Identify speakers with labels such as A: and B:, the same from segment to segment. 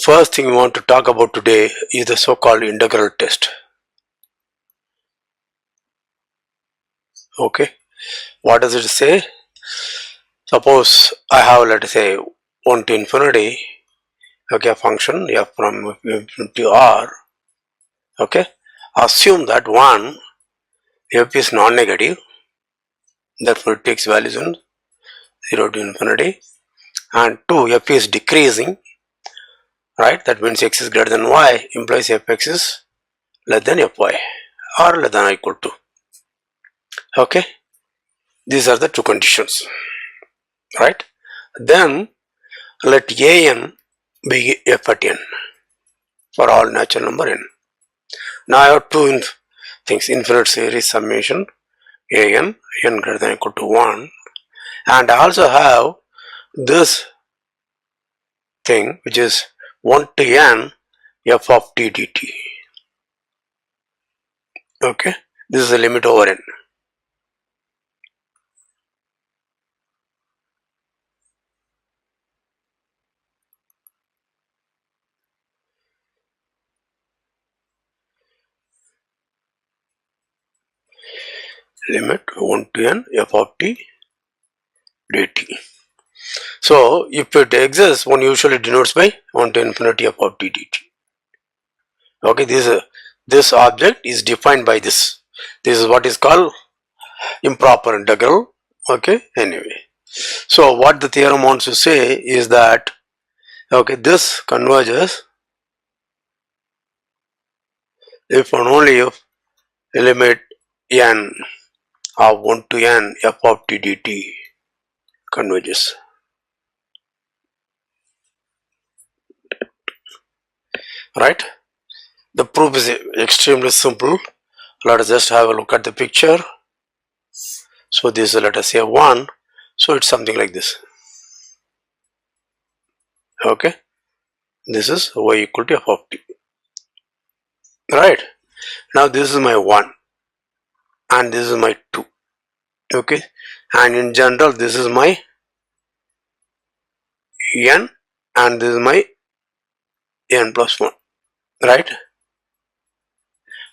A: first thing we want to talk about today is the so-called integral test. Okay, what does it say? Suppose I have, let us say, 1 to infinity, okay, a function f from infinity to r. Okay, assume that 1 f is non-negative, therefore it takes values in 0 to infinity, and 2 f is decreasing, right? That means x is greater than y, implies fx is less than fy or less than or equal to. Okay, these are the two conditions, right? Then let an be f at n for all natural number n. Now I have two things: infinite series summation n greater than or equal to 1, and I also have this thing which is 1 to n f of t dt. Okay, this is the limit over n. Limit 1 to n f of t dt. So if it exists, one usually denotes by 1 to infinity f of t dt. Okay, this object is defined by this. This is what is called improper integral. Okay, anyway. So what the theorem wants to say is that, okay, this converges if and only if limit n of 1 to n f of t dt converges. Right? The proof is extremely simple. Let us just have a look at the picture. So this is, let us say, 1. So it's something like this. Okay, this is y equal to f of t. Right? Now this is my 1 and this is my 2. Okay, and in general this is my n and this is my n plus 1. Right?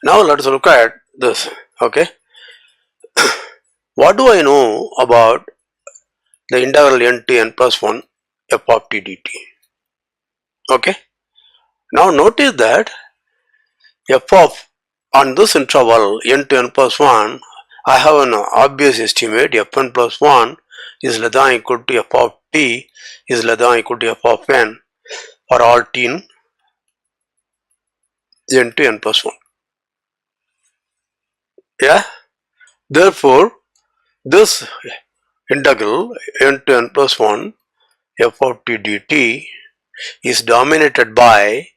A: Now let us look at this. Okay, what do I know about the integral n to n plus 1 f of t dt? Okay, now notice that f of, on this interval n to n plus 1, I have an obvious estimate. Fn plus 1 is less than or equal to f of t is less than or equal to f of n for all t in n to n plus 1. Yeah, therefore this integral n to n plus 1 f of t dt is dominated by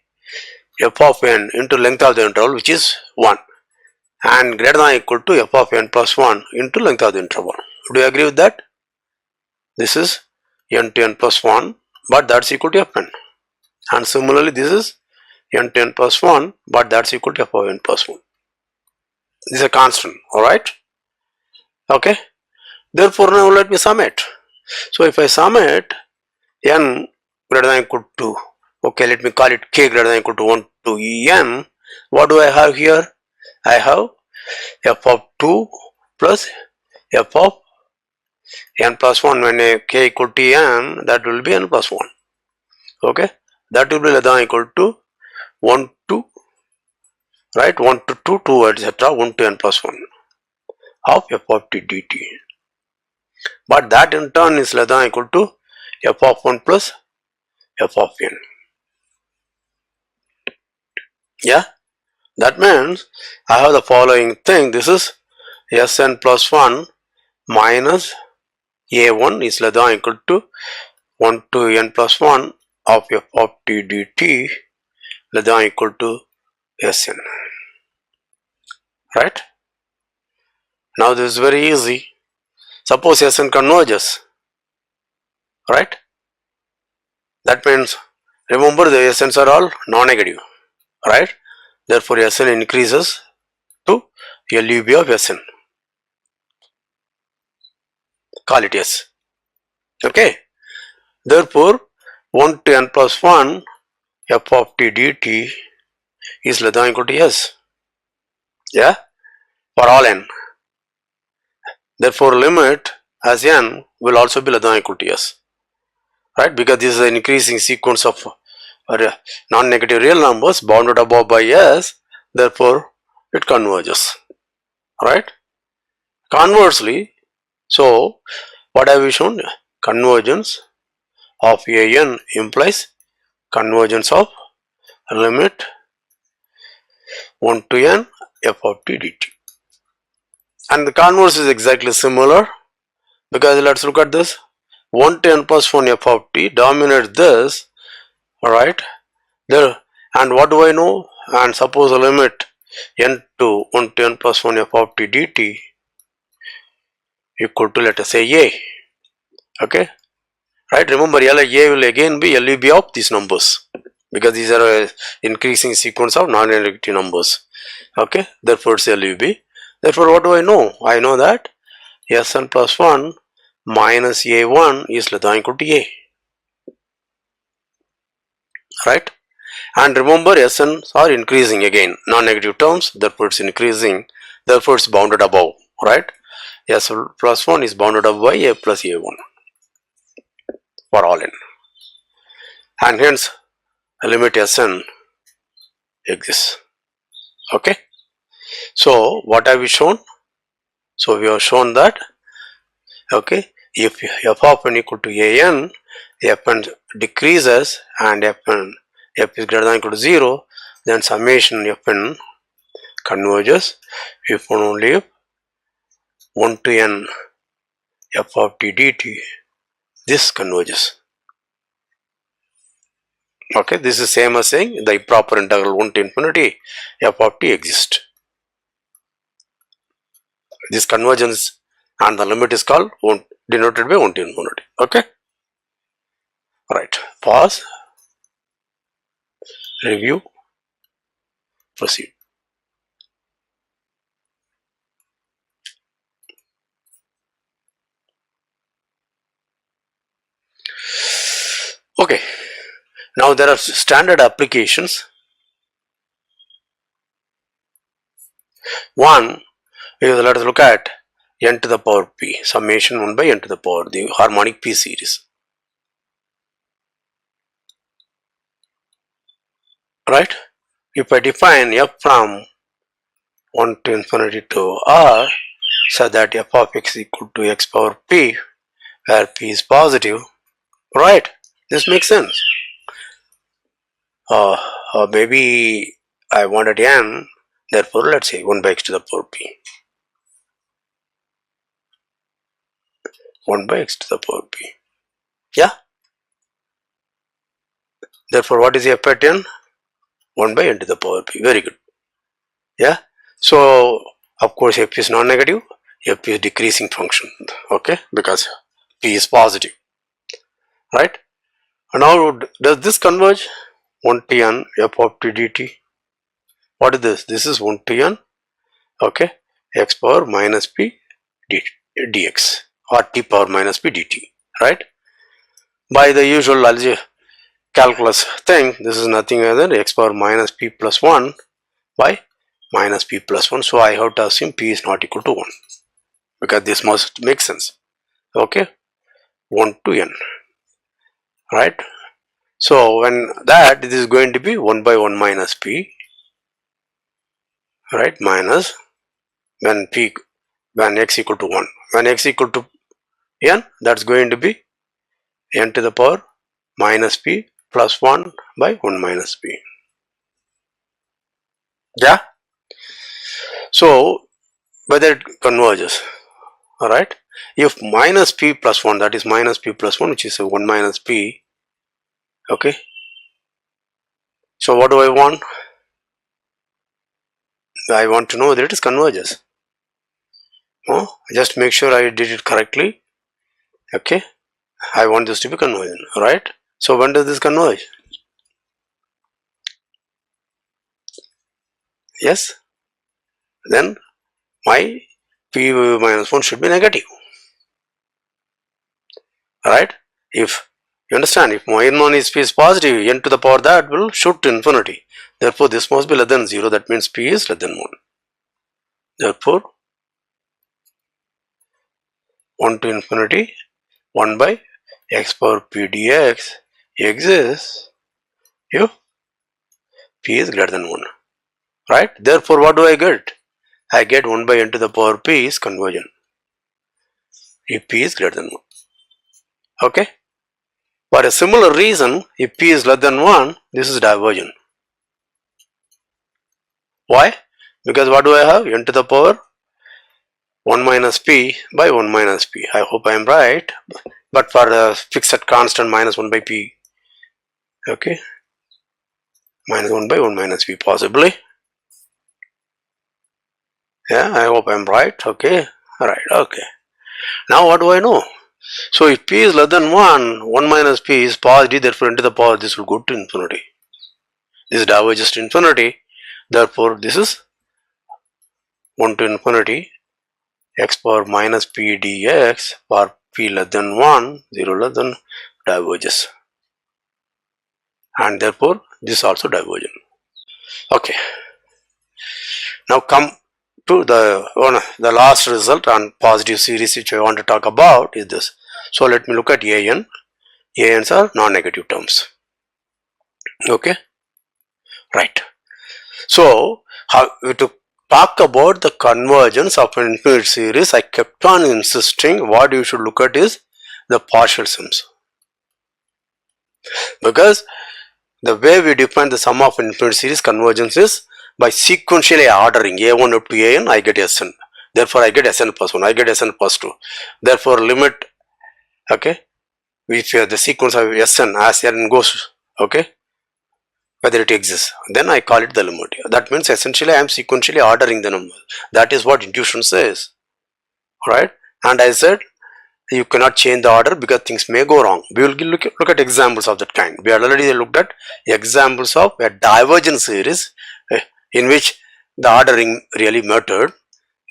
A: f of n into length of the interval, which is 1, and greater than or equal to f of n plus 1 into length of the interval. Do you agree with that? This is n to n plus 1, but that's equal to fn, and similarly this is n to n plus 1, but that's equal to f of n plus 1. This is a constant. Alright, okay, therefore now let me sum it. So if I sum it, n greater than or equal to, okay, let me call it k greater than or equal to 1 to en, what do I have here? I have f of 2 plus f of n plus 1. When a k equal to n, that will be n plus 1. Okay, that will be less than or equal to 1 to, right, 1 to 2, 2, etc., 1 to n plus 1 of f of t dt. But that in turn is less than or equal to f of 1 plus f of n. Yeah, that means I have the following thing. This is Sn plus 1 minus a1 is less than or equal to 1 to n plus 1 of f of t dt less than or equal to Sn. Right? Now this is very easy. Suppose Sn converges. Right? That means, remember, the Sn's are all non-negative. Right? Therefore Sn increases to LUB of Sn. Call it S. Okay? Therefore 1 to n plus 1 f of t dt is less than or equal to s. Yeah, for all n. Therefore, limit as n will also be less than or equal to s. Right, because this is an increasing sequence of non-negative real numbers bounded above by s. Therefore, it converges. Right. Conversely, so what have we shown? Convergence of an implies convergence of limit 1 to n f of t dt. And the converse is exactly similar, because let's look at this. 1 to n plus 1 f of t dominates this, alright, there, and what do I know? And suppose the limit n to 1 to n plus 1 f of t dt equal to, let us say, a, okay, right? Remember, a will again be LUB of these numbers, because these are a increasing sequence of non-negative numbers, okay, therefore it's LUB. Therefore, what do I know? I know that Sn plus 1 minus a1 is less than or equal to a, right? And remember, Sn's are increasing again, non-negative terms, therefore it's increasing, therefore it's bounded above, right? Sn plus 1 is bounded above by a plus a1 for all n, and hence limit Sn exists. Okay, so what have we shown? So we have shown that, okay, if f of n equal to an, fn decreases and f is greater than or equal to 0, then summation fn converges if and only if 1 to n f of t dt, this converges. Okay, this is same as saying the improper integral 1 to infinity f of t exists. This convergence and the limit is called denoted by 1 to infinity. Okay, right, pause, review, proceed. Okay, now there are standard applications. One is, let us look at n to the power p, summation 1 by n to the power, the harmonic p series. Right? If I define f from 1 to infinity to r, so that f of x equal to x power p, where p is positive, right? This makes sense. Maybe I wanted n, therefore let's say 1 by x to the power p. 1 by x to the power p. Yeah? Therefore, what is f at n? 1 by n to the power p. Very good. Yeah? So, of course, f is non-negative, f is decreasing function. Okay? Because p is positive. Right? And now, does this converge? 1 to n f of t dt. What is this? This is 1 to n, okay, x power minus p dx, or t power minus p dt, right? By the usual calculus thing, this is nothing other than x power minus p plus 1 by minus p plus 1. So I have to assume p is not equal to 1, because this must make sense. Okay, 1 to n, right? So when that, this is going to be 1 by 1 minus p, right, minus when x equal to 1, when x equal to n, that's going to be n to the power minus p plus 1 by 1 minus p. Yeah, so whether it converges, all right, if minus p plus 1, that is minus p plus 1, which is 1 minus p, okay, so what do I want? I want to know whether it is converges. Just make sure I did it correctly. Okay, I want this to be convergent, right? So when does this converge? Yes, then my p minus 1 should be negative, right? If You understand? If my n1 is p is positive, n to the power that will shoot to infinity. Therefore, this must be less than 0. That means p is less than 1. Therefore, 1 to infinity 1 by x power p dx exists if p is greater than 1. Right? Therefore, what do I get? I get 1 by n to the power p is convergent if p is greater than 1. Okay? For a similar reason, if p is less than 1, this is divergent. Why? Because what do I have? N to the power 1 minus p by 1 minus p. I hope I am right. But for a fixed constant minus 1 by p. Okay? Minus 1 by 1 minus p possibly. Yeah, I hope I am right. Okay? Alright, okay. Now what do I know? So if p is less than 1, 1 minus p is positive, therefore n to the power this will go to infinity. This diverges to infinity, therefore this is 1 to infinity x power minus p dx for p less than 1, 0 less than diverges. And therefore this also divergent. Okay. Now come to the last result on positive series which I want to talk about is this. So let me look at an. An's are non-negative terms. Okay, right. So to talk about the convergence of an infinite series, I kept on insisting what you should look at is the partial sums, because the way we define the sum of an infinite series convergence is by sequentially ordering a1 up to an, I get Sn. Therefore, I get Sn plus 1, I get Sn plus 2. Therefore, limit, okay, if the sequence of Sn as n goes, okay, whether it exists, then I call it the limit. That means essentially I am sequentially ordering the number. That is what intuition says. Alright, and I said you cannot change the order because things may go wrong. We will look at examples of that kind. We already looked at examples of a divergent series in which the ordering really mattered,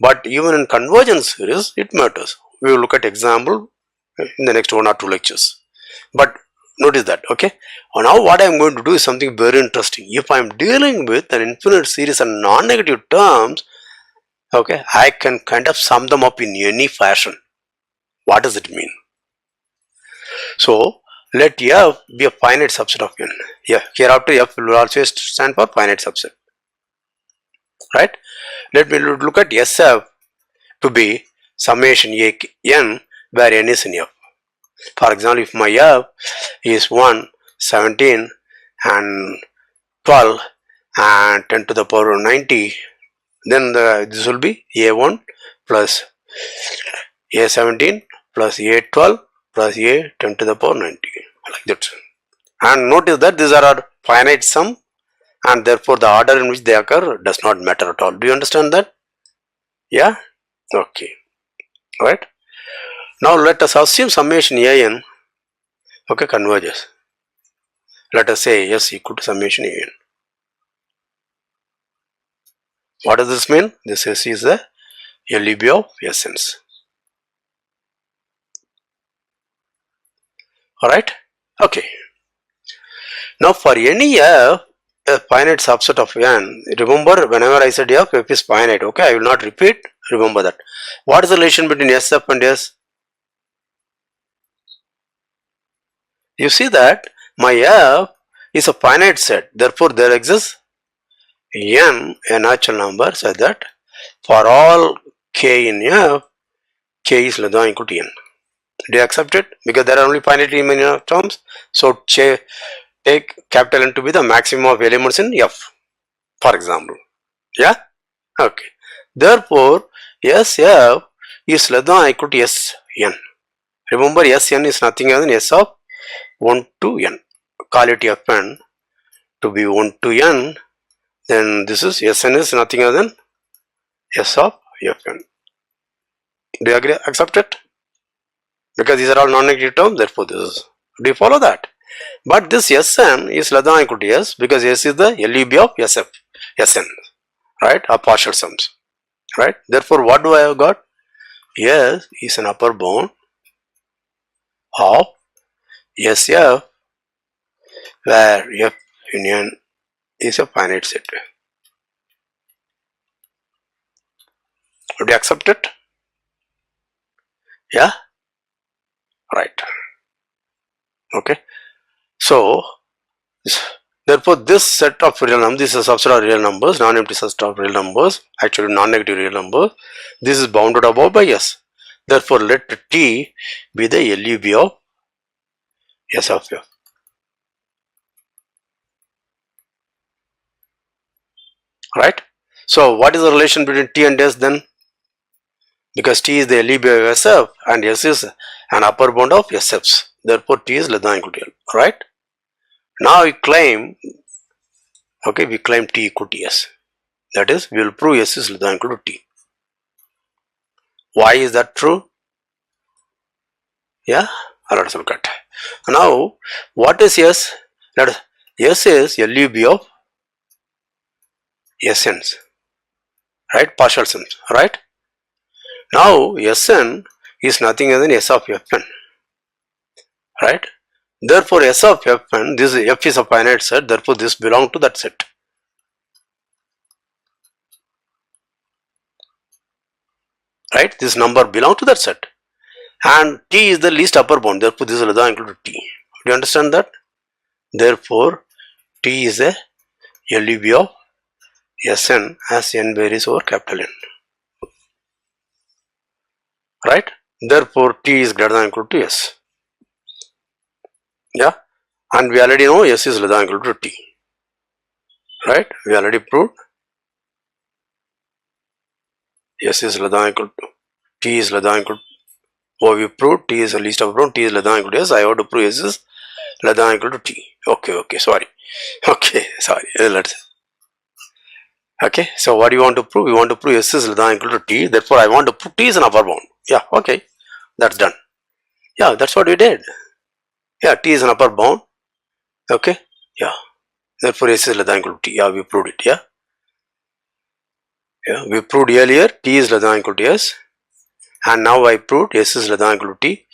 A: but even in convergence series it matters. We will look at example in the next 1 or 2 lectures. But notice that, okay. Now what I am going to do is something very interesting. If I am dealing with an infinite series and non-negative terms, okay, I can kind of sum them up in any fashion. What does it mean? So let f be a finite subset of n. Yeah, hereafter f will also stand for finite subset. Right? Let me look at SF to be summation a n where n is in f. For example, if my f is 1, 17 and 12 and 10 to the power of 90, then this will be a1 plus a17 plus a12 plus a10 to the power 90, like that. And notice that these are our finite sum, and therefore the order in which they occur does not matter at all. Do you understand that? Yeah? Okay. Right? Now let us assume summation an, okay, converges. Let us say S equal to summation an. What does this mean? This S is the LEB of Sns. Alright? Okay. Now for any f, a finite subset of n, remember whenever I said f is finite, okay, I will not repeat, remember that. What is the relation between SF and S? You see that my f is a finite set, therefore there exists n, a natural number, such that for all k in f, k is less than or equal to n. Do you accept it? Because there are only finitely many terms. So take capital N to be the maximum of elements in f, for example. Yeah? Okay. Therefore, SF is less than or equal to Sn. Remember, Sn is nothing other than S of 1 to n. Call it Fn to be 1 to n. Then this is Sn is nothing other than S of Fn. Do you agree? Accept it? Because these are all non-negative terms, therefore this is. Do you follow that? But this Sn is less than or equal to S because S is the LEB of Sn, right? Or partial sums, right? Therefore, what do I have got? S is an upper bound of SF where F union is a finite set. Would you accept it? Yeah, right. Okay, so therefore this set of real numbers, this is a subset of real numbers, non-empty subset of real numbers, actually non-negative real numbers. This is bounded above by S. Therefore let T be the LUB of S of F. Right? So what is the relation between T and S then? Because T is the LUB of SF and S is an upper bound of SFs. Therefore T is less than or equal to L. Right? Now we claim, okay, we claim T equal to S. That is, we will prove S is less than or equal to T. Why is that true? Yeah, let us look at. Now, what is S? S is LUB of Sns, right? Partial sums, right? Now, Sn is nothing other than S of Fn, right? Therefore, S of Fn, this F is a finite set, therefore this belongs to that set. Right? This number belongs to that set. And T is the least upper bound, therefore this is less than or equal to T. Do you understand that? Therefore, T is a LUB of Sn as n varies over capital N. Right? Therefore, T is greater than or equal to S. Yeah? And we already know S is less than or equal to T. Right? We already proved S is less than or equal to T is less than or equal to. Oh, we proved T is the least upper bound, T is less than or equal to S. I have to prove S is less than or equal to T. Okay, sorry. Okay, sorry. Let's. Okay, so what do you want to prove? We want to prove S is less than or equal to T. Therefore, I want to prove T is an upper bound. Yeah, okay. That's done. Yeah, that's what we did. Yeah, T is an upper bound. Okay. Yeah. Therefore, S is less than or equal to T. Yeah, we proved it. Yeah. Yeah, we proved earlier T is less than or equal to S. And now I proved S is less than or equal to T.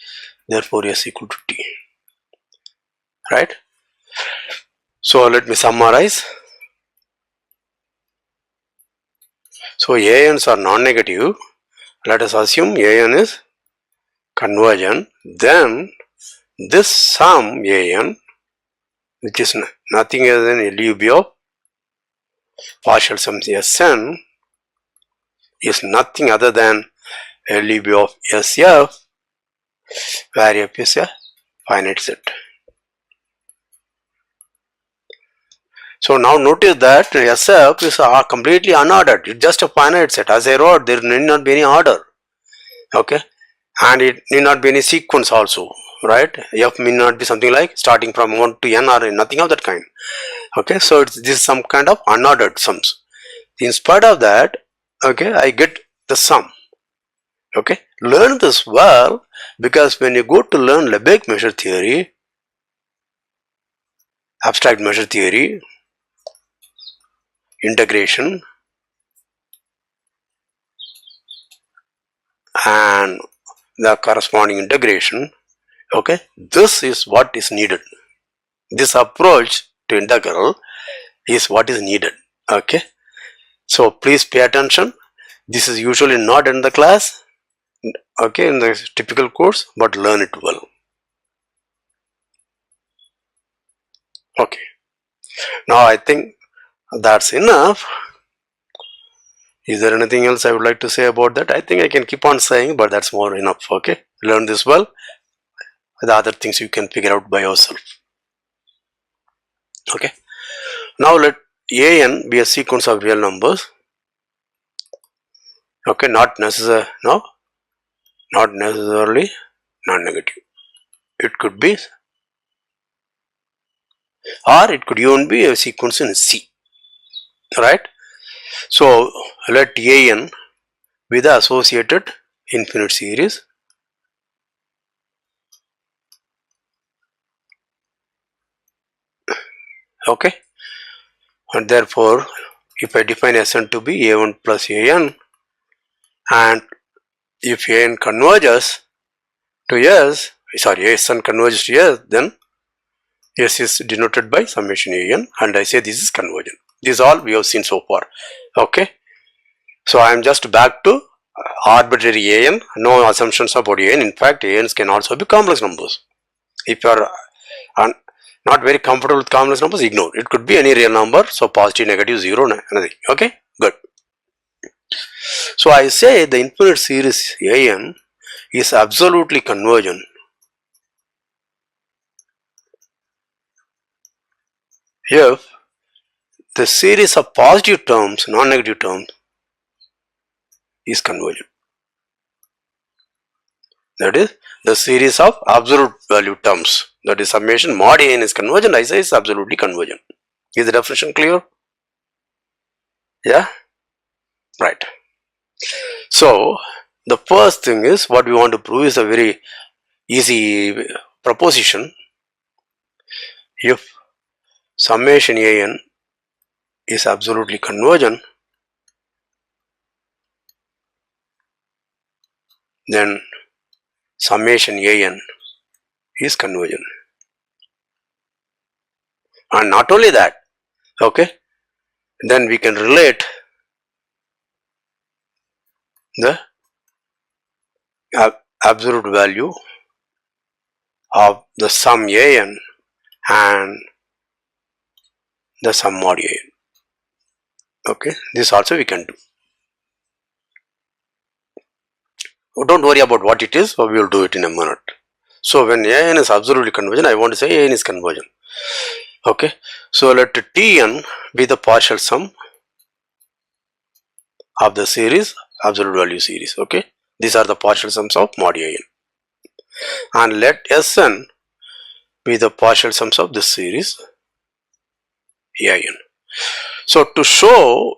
A: Therefore, S equal to T. Right. So, let me summarize. So, ANs are non-negative. Let us assume AN is convergent. Then, this sum AN, which is nothing other than LUB of partial sums Sn, is nothing other than LUB of SF, where F is a finite set. So now notice that SF is completely unordered. It's just a finite set. As I wrote, there need not be any order. Okay, and it need not be any sequence also. Right? F may not be something like starting from 1 to n or nothing of that kind. Okay, so this is some kind of unordered sums. In spite of that, okay, I get the sum. Okay, learn this well, because when you go to learn Lebesgue measure theory, abstract measure theory, integration, and the corresponding integration, okay, this is what is needed. This approach to integral is what is needed. Okay, so please pay attention. This is usually not in the class, okay, in the typical course, but learn it well. Okay, now I think that's enough. Is there anything else I would like to say about that? I think I can keep on saying, but that's more enough. Okay, learn this well. The other things you can figure out by yourself. Okay, now let AN be a sequence of real numbers. Okay, not necessarily non-negative. It could be, or it could even be a sequence in C. Right? So let AN be the associated infinite series. Okay, and therefore if I define Sn to be A1 plus AN, and if AN converges to S, sorry, Sn converges to S, then S is denoted by summation An, and I say this is convergent. This is all we have seen so far. Okay. So I am just back to arbitrary An, no assumptions about An. In fact, Ans can also be complex numbers. If you are not very comfortable with complex numbers, ignore. It could be any real number, so positive, negative, 0, nothing. Okay, good. So I say the infinite series An is absolutely convergent if the series of positive terms, non-negative terms, is convergent. That is, the series of absolute value terms, that is summation mod An is convergent, I say is absolutely convergent. Is the definition clear? Yeah? Right. So, the first thing is, what we want to prove is a very easy proposition. If summation An is absolutely convergent, then summation An is convergent. And not only that, okay, then we can relate the absolute value of the sum An and the sum mod An. Okay, this also we can do. Don't worry about what it is, we will do it in a minute. So when An is absolutely convergent, I want to say An is convergent. Okay, so let Tn be the partial sum of the series, absolute value series. Okay, these are the partial sums of mod An. And let Sn be the partial sums of this series An. So to show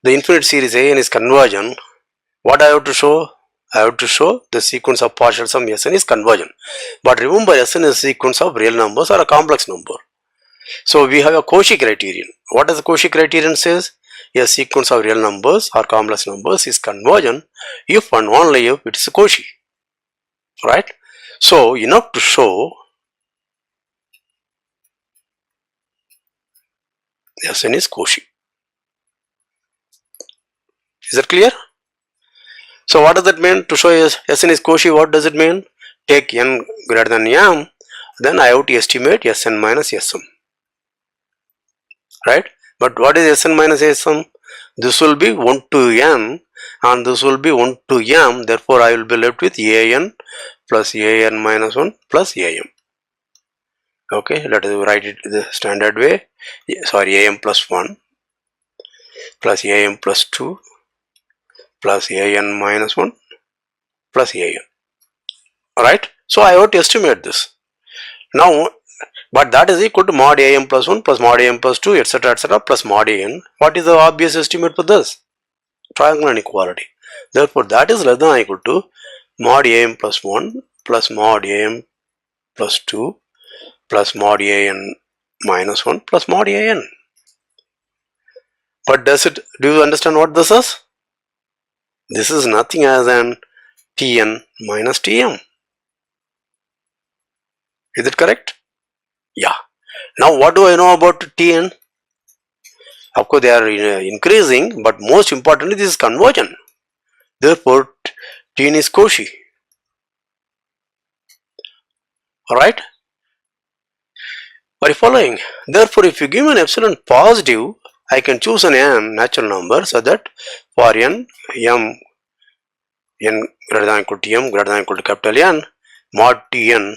A: the infinite series An is convergent, what I have to show? I have to show the sequence of partial sum Sn is convergent. But remember, Sn is a sequence of real numbers or a complex number. So we have a Cauchy criterion. What does the Cauchy criterion says? A sequence of real numbers or complex numbers is convergent if and only if it is Cauchy. Right? So enough to show Sn is Cauchy. Is that clear? So what does that mean? To show Sn is Cauchy, what does it mean? Take n greater than m, then I have to estimate Sn minus Sm. Right? But what is Sn minus Sm? This will be 1 to n and this will be 1 to m. Therefore, I will be left with An plus An minus 1 plus Am. Okay, let us write it the standard way. Sorry, Am plus 1 plus Am plus 2 plus An minus 1 plus An. Alright, so I have to estimate this. Now, but that is equal to mod Am plus 1 plus mod Am plus 2 etc plus mod An. What is the obvious estimate for this? Triangular inequality. Therefore, that is less than or equal to mod Am plus 1 plus mod Am plus 2 plus mod An minus 1 plus mod An. But do you understand what this is? This is nothing as an Tn minus Tm. Is it correct? Yeah. Now what do I know about Tn? Of course they are increasing, but most importantly this is convergent. Therefore Tn is Cauchy. Alright? Are you following? Therefore if you give an epsilon positive, I can choose an n natural number so that for n greater than equal to m greater than equal to capital N, mod Tn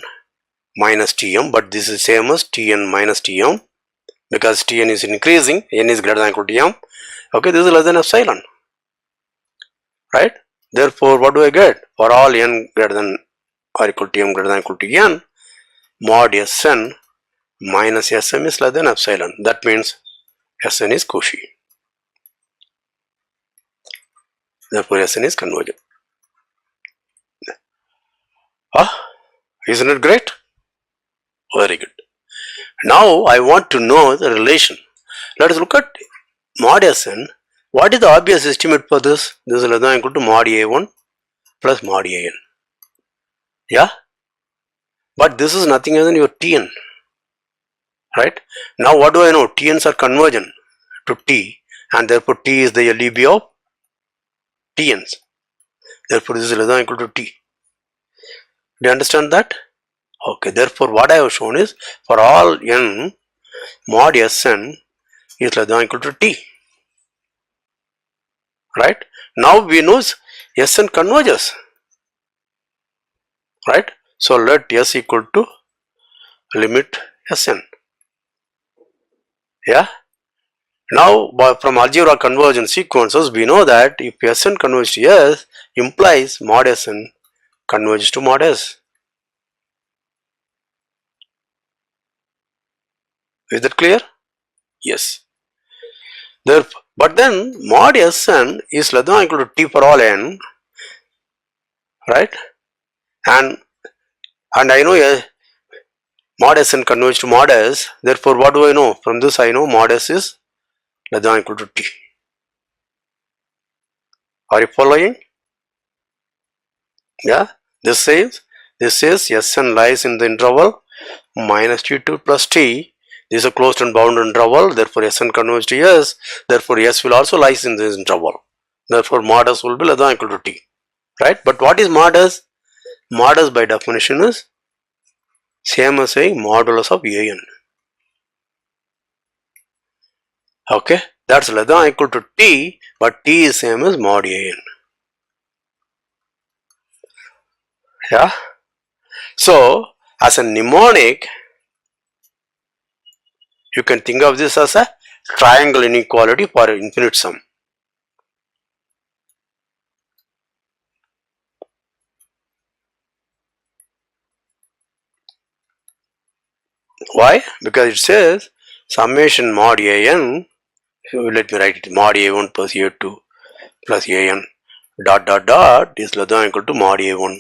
A: minus Tm, but this is same as Tn minus Tm because Tn is increasing, n is greater than equal to m. Okay, this is less than epsilon. Right? Therefore, what do I get? For all n greater than or equal to m greater than equal to n, mod Sn minus Sm is less than epsilon. That means Sn is Cauchy. Therefore, Sn is convergent. Isn't it great? Very good. Now I want to know the relation. Let us look at mod Sn. What is the obvious estimate for this? This is less than or equal to mod A1 plus mod An. Yeah? but this is nothing other than your Tn, right? Now what do I know? Tn's are convergent to T, and therefore T is the LEB of Tn's. Therefore this is less than or equal to T. Do you understand that? Okay, therefore what I have shown is for all n, mod Sn is less than or equal to T. Right? Now we know Sn converges. Right? So let S equal to limit Sn. Yeah? Now from algebra convergence sequences we know that if Sn converges to S implies mod Sn converges to mod S. Is that clear? Yes. Therefore, but then mod Sn is less than or equal to T for all n, right? And I know mod Sn converges to mod S. Therefore, what do I know? From this I know mod S is less than or equal to T. Are you following? Yeah. This says Sn lies in the interval minus T2 plus T. This is a closed and bounded interval. Therefore, Sn converges to S. Therefore, S will also lies in this interval. Therefore, mod S will be less than or equal to T. Right? But what is mod S? Mod S by definition is same as saying modulus of An. Okay? That's less than or equal to T, but T is same as mod An. Yeah? So, as a mnemonic, you can think of this as a triangle inequality for infinite sum. Why? Because it says summation mod An, so let me write it, mod A1 plus A2 plus An dot dot dot is less than or equal to mod A1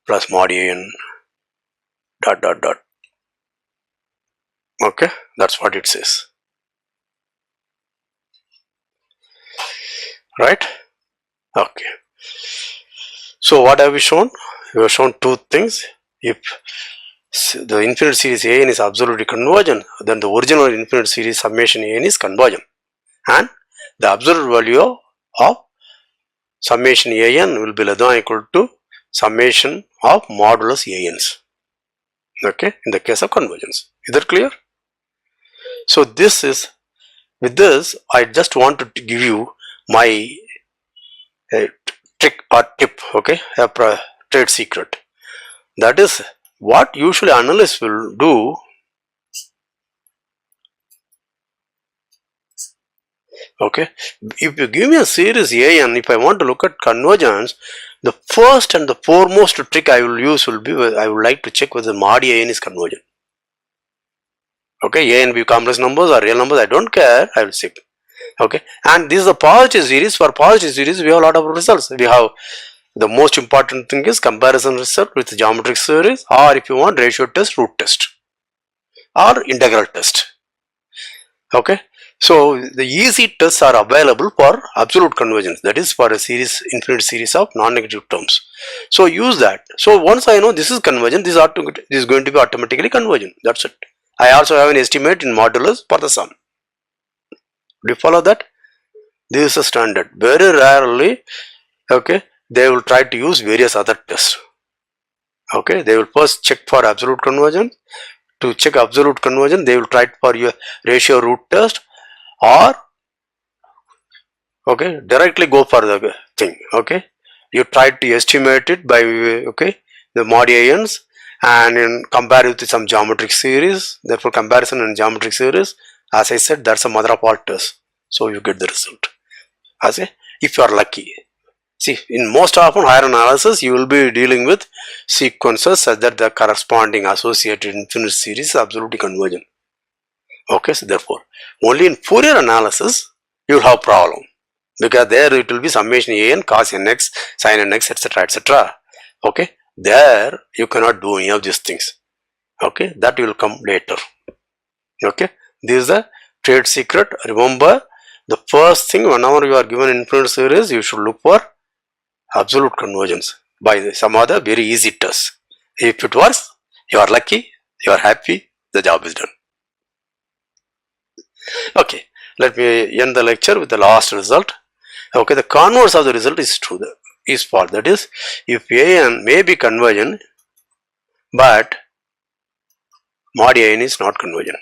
A: plus mod An dot dot dot. Okay, that's what it says. Right? Okay. So what have we shown? We have shown two things. If the infinite series An is absolutely convergent, then the original infinite series summation An is convergent, and the absolute value of summation An will be less than or equal to summation of modulus An's. Okay, in the case of convergence. Is that clear? So this is, with this I just wanted to give you my trick or tip, okay, a trade secret. That is what usually analysts will do. Okay, if you give me a series An, if I want to look at convergence, the first and the foremost trick I will use will be, I would like to check whether mod An is convergent. Okay, A and B complex numbers or real numbers, I don't care, I will check. Okay, and this is a positive series. For positive series we have a lot of results. We have the most important thing is comparison result with geometric series, or if you want ratio test, root test, or integral test. Okay, so the easy tests are available for absolute convergence, that is for a series, infinite series of non-negative terms. So use that. So once I know this is convergent, this is going to be automatically convergent. That's it. I also have an estimate in modulus for the sum. Do you follow that? This is a standard. Very rarely, okay, they will try to use various other tests. Okay, they will first check for absolute convergence. To check absolute convergence, they will try for your ratio root test, or okay, directly go for the thing. Okay, you try to estimate it by okay the mod An's and compare it with some geometric series. Therefore, comparison in geometric series, as I said, that's a mother of all tests. So you get the result. As a, if you are lucky. See, in most often higher analysis, you will be dealing with sequences such that the corresponding associated infinite series is absolutely convergent. Okay, so therefore, only in Fourier analysis, you will have problem, because there it will be summation An, cos nx, sin nx, etc., etc. Okay, there you cannot do any of these things. Okay, that will come later. Okay, this is a trade secret. Remember, the first thing whenever you are given infinite series, you should look for absolute convergence by some other very easy test. If it works, You are lucky, you are happy, the job is done. Okay, let me end the lecture with the last result. Okay, the converse of the result is true, is false. That is, if an may be convergent, but mod an is not convergent.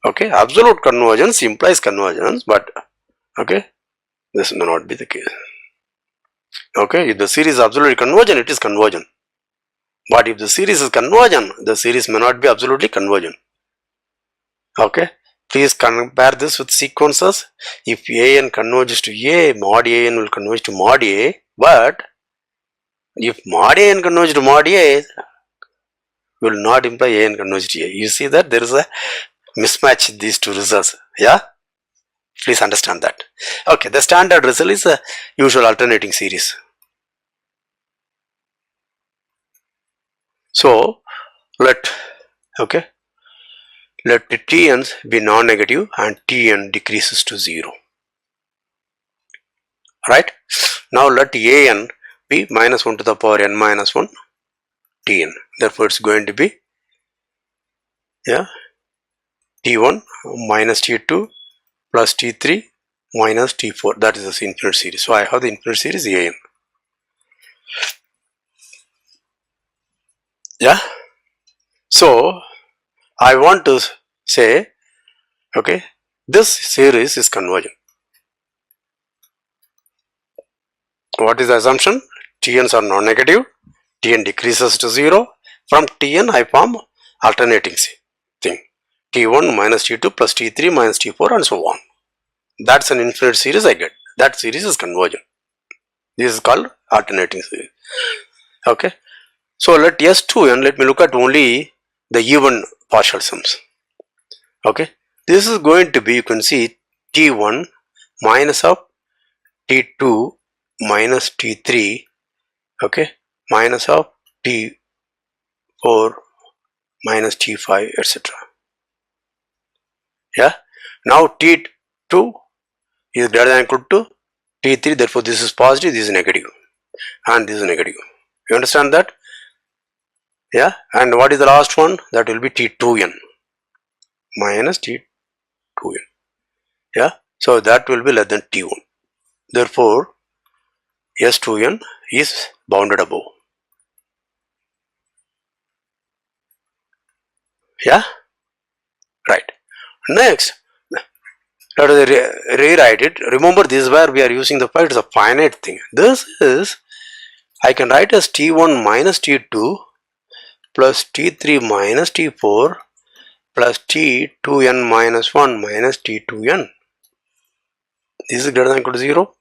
A: Okay, absolute convergence implies convergence, but okay, this may not be the case. Okay, if the series is absolutely convergent, it is convergent. But if the series is convergent, the series may not be absolutely convergent. Okay, please compare this with sequences. If an converges to a, mod an will converge to mod a, but if mod an converges to mod a, will not imply an converges to a. You see that there is a mismatch in these two results. Yeah, please understand that. Okay, the standard result is a usual alternating series. So let the Tn's be non-negative and Tn decreases to 0. Right? Now let An be minus 1 to the power n minus 1 Tn. Therefore it's going to be T1 minus T2 plus T3 minus T4. That is the infinite series. So I have the infinite series An. Yeah. So I want to say, okay, this series is convergent. What is the assumption? Tn's are non-negative, Tn decreases to 0. From Tn I form alternating thing. T1 minus T2 plus T3 minus T4 and so on. That's an infinite series I get. That series is convergent. This is called alternating series. Okay. So let S2n, let me look at only the even partial sums. Okay. This is going to be, you can see, T1 minus of T2 minus T3, okay, minus of T4 minus T5, etc. Yeah. Now T2 is greater than or equal to T3, therefore this is positive, this is negative, and this is negative. You understand that? Yeah. And what is the last one? That will be T2n minus T2n. Yeah. So that will be less than T1. Therefore, S2n is bounded above. Yeah. Right. Next, let us rewrite it. Remember, this is where we are using the fact it's a finite thing. This is, I can write as T1 minus T2 plus T3 minus T4 plus T2n minus 1 minus T2n. This is greater than or equal to 0.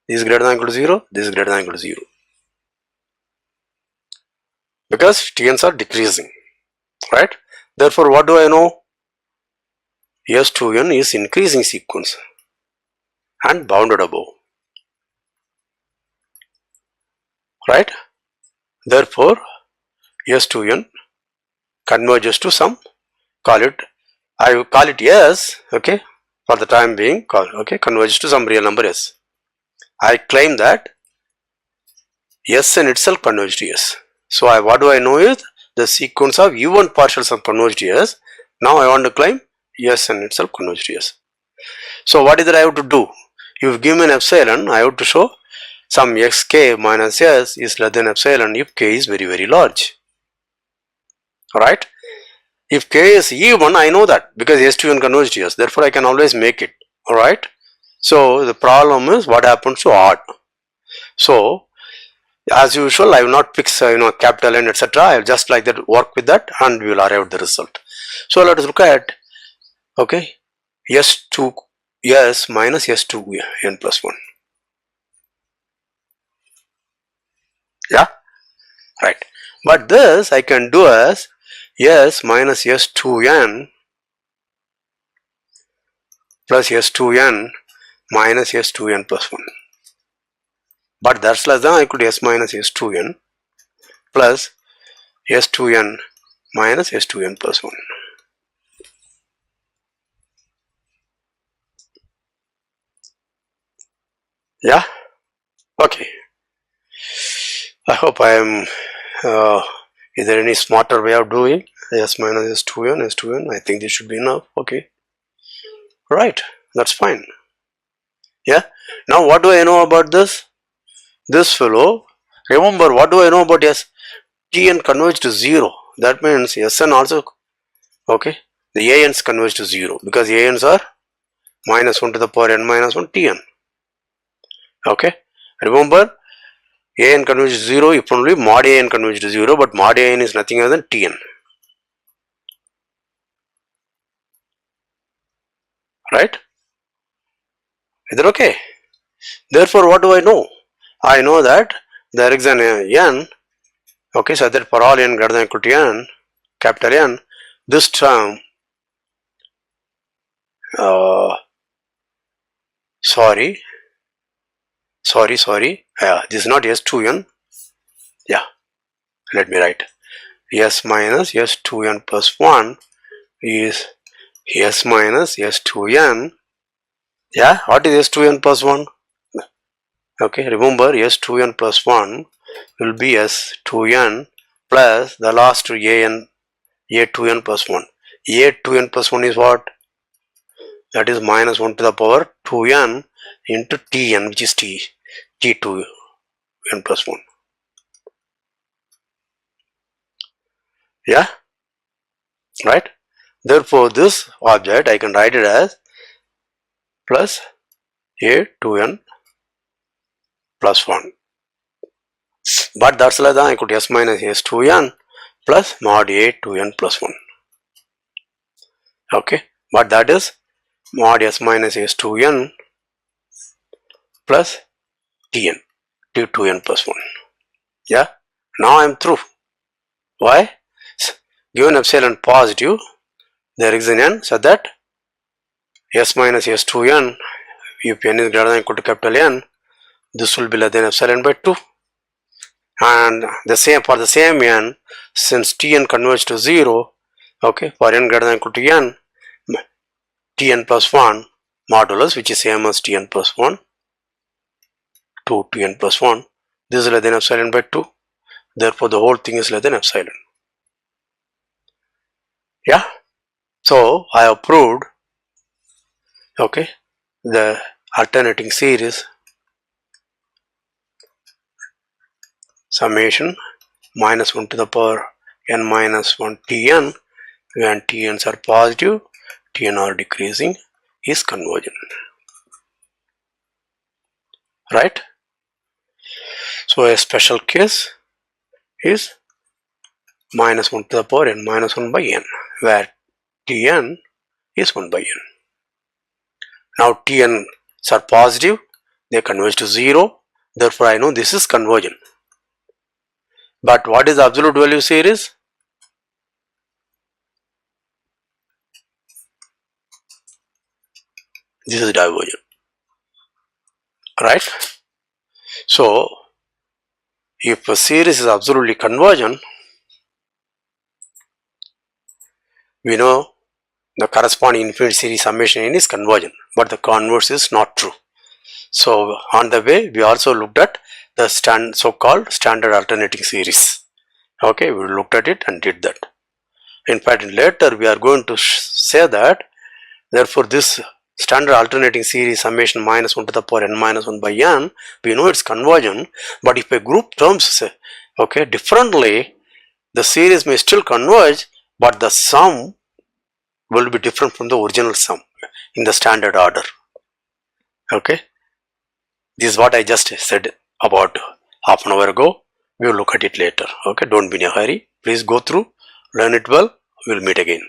A: This is greater than or equal to 0. This is greater than or equal to 0. Because Tn's are decreasing. Right? Therefore, what do I know? S2n is increasing sequence and bounded above. Right? Therefore, S2n converges to some, call it, I will call it S, okay, for the time being, okay, converges to some real number S. I claim that Sn itself converges to S. So what do I know is the sequence of even partial sum converges to S. Now I want to claim Sn itself converges to S. So what is that I have to do? You've given an epsilon, I have to show some xk minus S is less than epsilon if k is very, very large. Alright? If k is even, I know that because S2n converges to S, therefore I can always make it. Alright? So the problem is what happens to odd. So as usual, I will not fix capital N, etc. I will just like that work with that and we will arrive at the result. So let us look at, okay, S2 S minus S2n plus 1. Yeah, right. But this I can do as S minus S2n plus S2n minus S2n plus 1. But that's less than or equal to S minus S2n plus S2n minus S2n plus 1. Yeah. Okay. I hope I am, is there any smarter way of doing? S minus S2n, S2n, I think this should be enough. Okay, right, that's fine. Yeah, now what do I know about this? This fellow, remember what do I know about S? Tn converge to 0. That means Sn also, okay, the Ans converge to 0 because Ans are minus 1 to the power n minus 1 Tn. Okay, remember An converges to 0 if only mod An converges to 0, but mod An is nothing other than Tn. Right? Is that okay? Therefore, what do I know? I know that there is an n, okay, so that for all n greater than or equal to n, capital N, this term, sorry, this is not S2n, yeah, let me write, S minus S2n plus 1 is S minus S2n, yeah, what is S2n plus 1? Okay, remember S2n plus 1 will be S2n plus the last an, A2n plus 1. A2n plus 1 is what? That is minus 1 to the power 2n into Tn, which is T2n plus 1. Yeah, right? Therefore, this object I can write it as plus A2n plus 1. But that's less than I could S minus S2n plus mod A2n plus 1. Okay, but that is mod S minus S2n plus Tn, T2n plus 1. Yeah, now I am through. Why? Given epsilon positive, there is an n, so that S minus S2n, if n is greater than or equal to capital N, this will be less than epsilon by 2. And the same for the same n, since Tn converges to 0, okay, for n greater than or equal to n, Tn plus 1 modulus, which is same as Tn plus 1, 2 Tn plus 1, this is less than epsilon by 2. Therefore, the whole thing is less than epsilon. Yeah, so I have proved, okay, the alternating series summation minus 1 to the power n minus 1 Tn, when Tn's are positive, Tn are decreasing, is convergent. Right? So a special case is minus 1 to the power n minus 1 by n, where Tn is 1 by n. Now Tn's are positive, they converge to 0, therefore I know this is convergent. But what is the absolute value series? This is divergent. Right? So if a series is absolutely convergent, we know the corresponding infinite series summation n is convergent, but the converse is not true. So on the way, we also looked at the so-called standard alternating series. Okay, we looked at it and did that. In fact, later we are going to say that, therefore this standard alternating series summation minus 1 to the power n minus 1 by n, we know it's convergent, but if a group terms, okay, differently, the series may still converge, but the sum will be different from the original sum in the standard order. Okay, this is what I just said about half an hour ago. We will look at it later. Okay, don't be in a hurry. Please go through, learn it well. We will meet again.